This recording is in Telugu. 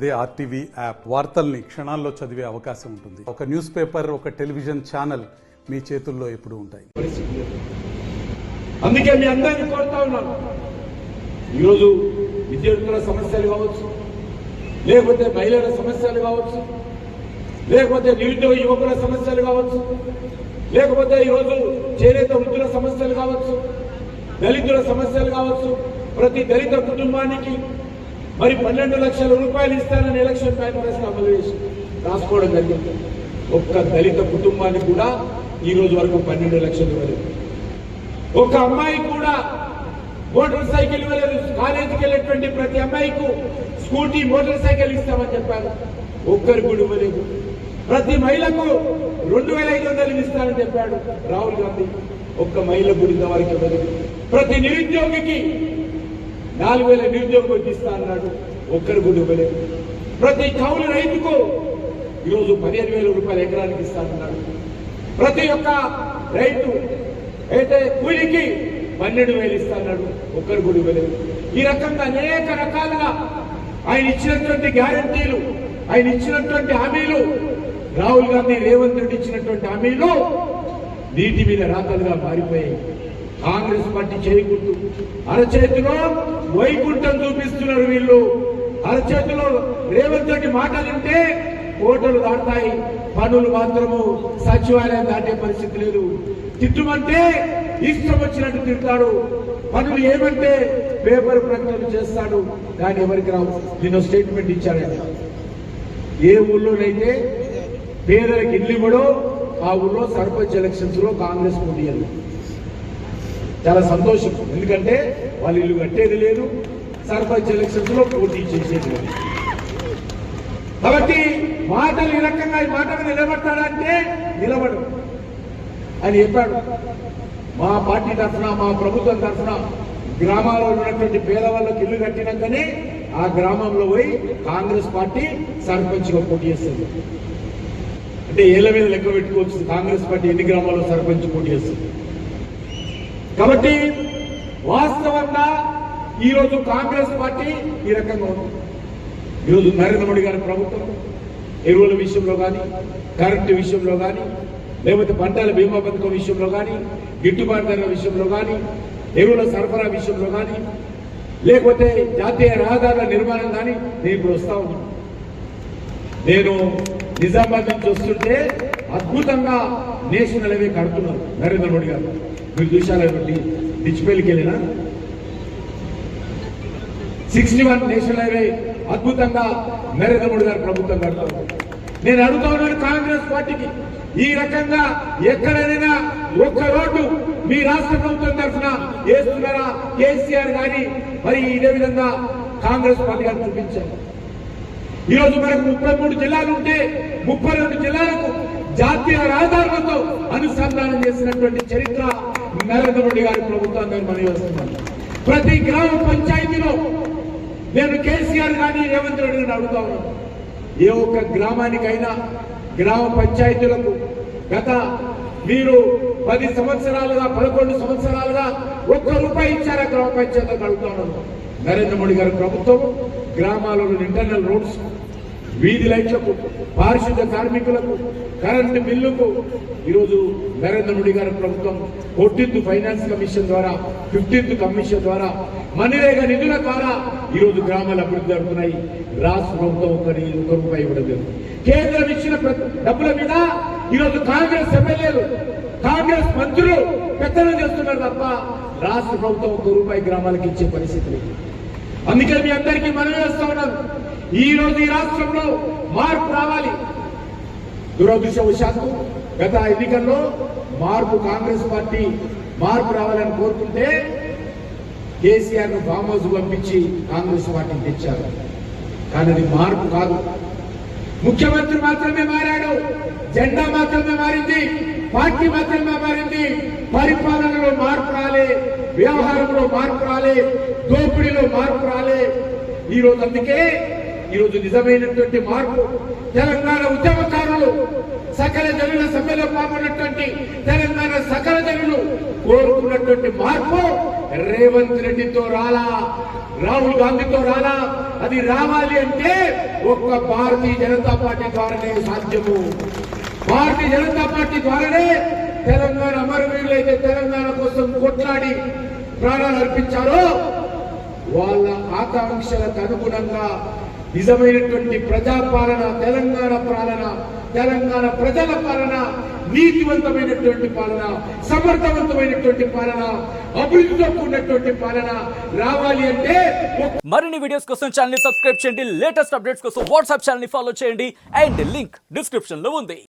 అదే ఆర్టీవీ యాప్ వార్తల్ని క్షణాల్లో చదివే అవకాశం ఉంటుంది. ఒక న్యూస్ పేపర్, ఒక టెలివిజన్ ఛానల్ మీ చేతుల్లో ఎప్పుడూ ఉంటాయి. అందుకే మీ అందరినీ కోరుతా ఉన్నాను, ఈరోజు విద్యార్థుల సమస్యలు కావచ్చు, లేకపోతే మహిళల సమస్యలు కావచ్చు, లేకపోతే నిరుద్యోగ యువకుల సమస్యలు కావచ్చు, లేకపోతే ఈరోజు చేనేత వృద్ధుల సమస్యలు కావచ్చు, దళితుల సమస్యలు కావచ్చు, ప్రతి దళిత కుటుంబానికి మరి 12 లక్షల రూపాయలు ఇస్తానని ఎలక్షన్ మేనిఫెస్టో అమలు చేసి రాసుకోవడం జరిగింది. ఒక్క దళిత కుటుంబానికి కూడా ఈ రోజు వరకు 12 లక్షలు ఇవ్వలేదు. ఒక అమ్మాయి కూడా మోటార్ సైకిల్ ఇవ్వలేదు. కాలేజీకి వెళ్ళేటువంటి ప్రతి అమ్మాయికు స్కూటీ, మోటార్ సైకిల్ ఇస్తామని చెప్పారు, ఒక్కరికి కూడా ఇవ్వలేదు. ప్రతి మహిళకు 2500 ఇస్తానని చెప్పాడు రాహుల్ గాంధీ, ఒక్క మహిళ కూడా ఇంతవరకు ఇవ్వలేదు. ప్రతి నిరుద్యోగికి 4000 నిరుద్యోగం ఇస్తా అన్నాడు, ఒక్కరు కూడా ఇవ్వలేదు. ప్రతి కౌలు రైతుకు ఈరోజు 15,000 రూపాయలు ఎకరానికి ఇస్తానన్నాడు. ప్రతి ఒక్క రైతు అయితే కూలికి 12,000 ఇస్తానన్నాడు, ఒక్కరు కూడా ఇవ్వలేదు. ఈ రకంగా అనేక రకాలుగా ఆయన ఇచ్చినటువంటి గ్యారంటీలు, ఆయన ఇచ్చినటువంటి హామీలు, రాహుల్ గాంధీ, రేవంత్ రెడ్డి ఇచ్చినటువంటి హామీలు నీటి మీద రాతలుగా మారిపోయాయి. కాంగ్రెస్ పార్టీ చేయకూడదు, అరచేతిలో వైకుంఠం చూపిస్తున్నారు వీళ్ళు. అరచేతిలో రేవంత్ రెడ్డి మాటలు వింటే కోటలు దాటాయి, పనులు మాత్రము సచివాలయం దాటే పరిస్థితి లేదు. తిట్టుమంటే ఇష్టం వచ్చినట్టు తిడతాడు, పనులు ఏమంటే పేపర్ ప్రకటన చేస్తాడు, కానీ ఎవరికి రావు. నిన్న స్టేట్మెంట్ ఇచ్చారంట, ఏ ఊళ్ళోనైతే పేదలకు ఇల్లు ఇవ్వడో ఆ ఊళ్ళో సర్పంచ్ ఎలక్షన్స్ లో కాంగ్రెస్ పోటీ. చాలా సంతోషం, ఎందుకంటే వాళ్ళు ఇల్లు కట్టేది లేదు, సర్పంచ్ ఎలక్షన్స్ లో పోటీ చేసేది లేదు. కాబట్టి మాటలు ఈ రకంగా ఈ మాట మీద నిలబడతాడంటే నిలబడు అని చెప్పాడు. మా పార్టీ తరఫున, మా ప్రభుత్వం తరఫున గ్రామాల్లో ఉన్నటువంటి పేదవాళ్ళకి ఇల్లు కట్టినాకనే ఆ గ్రామంలో పోయి కాంగ్రెస్ పార్టీ సర్పంచ్ గా పోటీ చేస్తుంది. అంటే ఏళ్ల మీద లెక్క పెట్టుకోవచ్చు కాంగ్రెస్ పార్టీ ఎన్ని గ్రామాల్లో సర్పంచ్ పోటీ చేస్తుంది. కాబట్టి వాస్తవంగా ఈరోజు కాంగ్రెస్ పార్టీ ఈ రకంగా ఉంది. ఈరోజు నరేంద్ర మోడీ గారి ప్రభుత్వం ఎరువుల విషయంలో కానీ, కరెంటు విషయంలో కానీ, లేకపోతే పంటల బీమా పథకం విషయంలో కానీ, గిట్టుబాటు ధరల విషయంలో కానీ, ఎరువుల సరఫరా విషయంలో కానీ, లేకపోతే జాతీయ రహదారుల నిర్మాణం కానీ నేను ఇప్పుడు వస్తా ఉన్నాను. నేను నిజామాబాద్ నుంచి వస్తుంటే అద్భుతంగా నేషనల్ హైవే కడుతున్నారు నరేంద్ర మోడీ గారు. మీరు చూశారు బట్టి డిచ్పల్లికి వెళ్ళినా 61 నేషనల్ హైవే అద్భుతంగా నరేంద్ర మోడీ గారు ప్రభుత్వం కడుతున్నారు. నేను అడుగుతా ఉన్నాను కాంగ్రెస్ పార్టీకి, ఈ రకంగా ఎక్కడైనా ఒక్క రోడ్డు మీ రాష్ట్ర ప్రభుత్వం తరఫున వేస్తున్నారా? కేసీఆర్ గాని మరి ఇదే విధంగా కాంగ్రెస్ పార్టీ గారు చూపించారు. ఈరోజు మనకు 33 జిల్లాలు ఉంటే 32 జిల్లాలకు జాతీయ రహదారులతో అనుసంధానం చేసినటువంటి చరిత్ర నరేంద్ర మోడీ గారి ప్రభుత్వాన్ని మనం చేస్తున్నాం. ప్రతి గ్రామ పంచాయతీలో నేను కేసీఆర్ గాని రేవంత్ రెడ్డి గారిని అడుగుతా ఉన్నాను, ఏ ఒక్క గ్రామానికైనా గ్రామ పంచాయతీలకు గత మీరు 10 సంవత్సరాలుగా 11 సంవత్సరాలుగా ₹1 ఇచ్చారా గ్రామ పంచాయతీలకు అడుగుతా ఉన్నాను. నరేంద్ర మోడీ గారి ప్రభుత్వం గ్రామాలలో ఇంటర్నల్ రోడ్స్, వీధి లైట్లకు, పారిశుద్ధ కార్మికులకు, కరెంటు బిల్లుకు ఈరోజు నరేంద్ర మోడీ గారి ప్రభుత్వం 14th ఫైనాన్స్ కమిషన్ ద్వారా, 15th కమిషన్ ద్వారా, మనరేగా నిధుల ద్వారా ఈరోజు గ్రామాలు అభివృద్ధి జరుగుతున్నాయి. రాష్ట్ర ప్రభుత్వం ₹1 ఇవ్వడం జరుగుతుంది. కేంద్రం ఇచ్చిన డబ్బుల మీద ఈరోజు కాంగ్రెస్ ఎమ్మెల్యేలు, కాంగ్రెస్ మంత్రులు పెత్తనం చేస్తున్నారు తప్ప రాష్ట్ర ప్రభుత్వం ₹1 గ్రామాలకు ఇచ్చే పరిస్థితి లేదు. అందుకే మీ అందరికీ మనం చేస్తా ఉన్నాను, ఈ రోజు ఈ రాష్ట్రంలో మార్పు రావాలి. దురదృష్టవశాత్తు గత ఎన్నికల్లో మార్పు కాంగ్రెస్ పార్టీ మార్పు రావాలని కోరుకుంటే కేసీఆర్ ను ఫామ్ హౌస్ పంపించి కాంగ్రెస్ పార్టీని తెచ్చారు. కానీ అది మార్పు కాదు. ముఖ్యమంత్రి మాత్రమే మారాడు, జెండా మాత్రమే మారింది, పార్టీ మాత్రమే మారింది. పరిపాలనలో మార్పు రాలే, వ్యవహారంలో మార్పు రాలే, దోపిడీలో మార్పు రాలే. ఈరోజు అందుకే ఈరోజు నిజమైనటువంటి మార్పు తెలంగాణ ఉద్యమకారులు, సకల జనుల సమ్మెలో పాల్గొన్నటువంటి తెలంగాణ సకల జనులు కోరుకున్నటువంటి మార్పు రేవంత్ రెడ్డితో రాలా, రాహుల్ గాంధీతో రాలా. అది రావాలి అంటే ఒక్క భారతీయ జనతా పార్టీ ద్వారానే సాధ్యము. భారతీయ జనతా పార్టీ ద్వారానే తెలంగాణ అమరవీరులు అయితే తెలంగాణ కోసం కొట్లాడి ప్రాణాలు అర్పించారో వాళ్ళ ఆకాంక్షలకు అనుగుణంగా నిజమైనటువంటి ప్రజాపాలన, తెలంగాణ పాలన, తెలంగాణ ప్రజల పాలన, నీతివంతమైనటువంటి పాలన, సమర్థవంతమైనటువంటి పాలన, అభివృద్ధితో కూడినటువంటి పాలన రావాలి అంటే మరిన్ని వీడియోస్ కోసం ఛానల్ ని సబ్స్క్రైబ్ చేయండి. లేటెస్ట్ అప్డేట్స్ కోసం వాట్సాప్ ఛానల్ ని ఫాలో చేయండి. అండ్ లింక్ డిస్క్రిప్షన్ లో ఉంది.